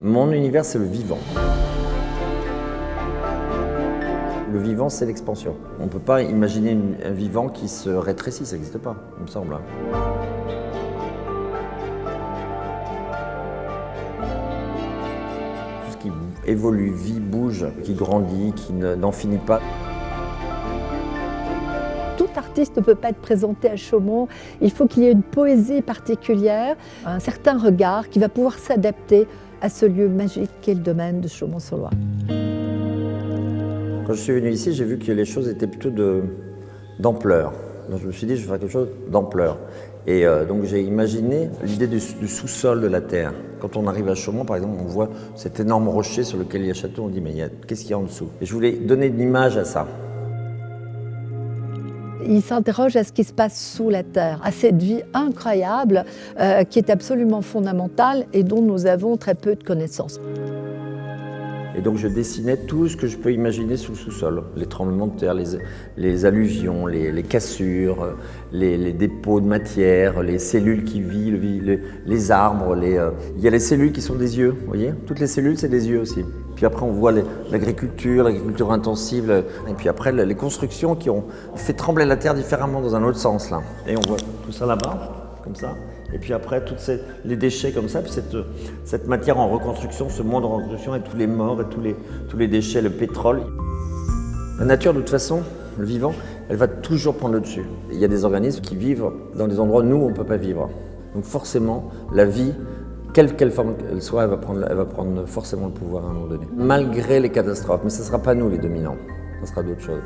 Mon univers, c'est le vivant. Le vivant, c'est l'expansion. On ne peut pas imaginer un vivant qui se rétrécit, ça n'existe pas, il me semble. Tout ce qui évolue, vit, bouge, qui grandit, qui n'en finit pas. Tout artiste ne peut pas être présenté à Chaumont. Il faut qu'il y ait une poésie particulière, un certain regard qui va pouvoir s'adapter à ce lieu magique qu'est le domaine de Chaumont-sur-Loire. Quand je suis venu ici, j'ai vu que les choses étaient plutôt d'ampleur. Donc je me suis dit, je vais faire quelque chose d'ampleur. Et donc j'ai imaginé l'idée du sous-sol de la Terre. Quand on arrive à Chaumont, par exemple, on voit cet énorme rocher sur lequel il y a château, on dit, mais qu'est-ce qu'il y a en dessous? Et je voulais donner une image à ça. Il s'interroge à ce qui se passe sous la terre, à cette vie incroyable qui est absolument fondamentale et dont nous avons très peu de connaissances. Et donc je dessinais tout ce que je peux imaginer sous le sous-sol. Les tremblements de terre, les alluvions, les cassures, les dépôts de matière, les cellules qui vivent, les arbres. Il y a les cellules qui sont des yeux, vous voyez? Toutes les cellules, c'est des yeux aussi. Puis après, on voit l'agriculture intensive. Et puis après, les constructions qui ont fait trembler la terre différemment dans un autre sens, là. Et on voit tout ça là-bas, comme ça. Et puis après, les déchets comme ça, puis cette matière en reconstruction, ce monde en reconstruction, et tous les morts, et tous les déchets, le pétrole. La nature, de toute façon, le vivant, elle va toujours prendre le dessus. Il y a des organismes qui vivent dans des endroits où nous, on ne peut pas vivre. Donc forcément, la vie, quelle forme qu'elle soit, elle va prendre forcément le pouvoir à un moment donné. Malgré les catastrophes, mais ce ne sera pas nous les dominants, ce sera d'autres choses.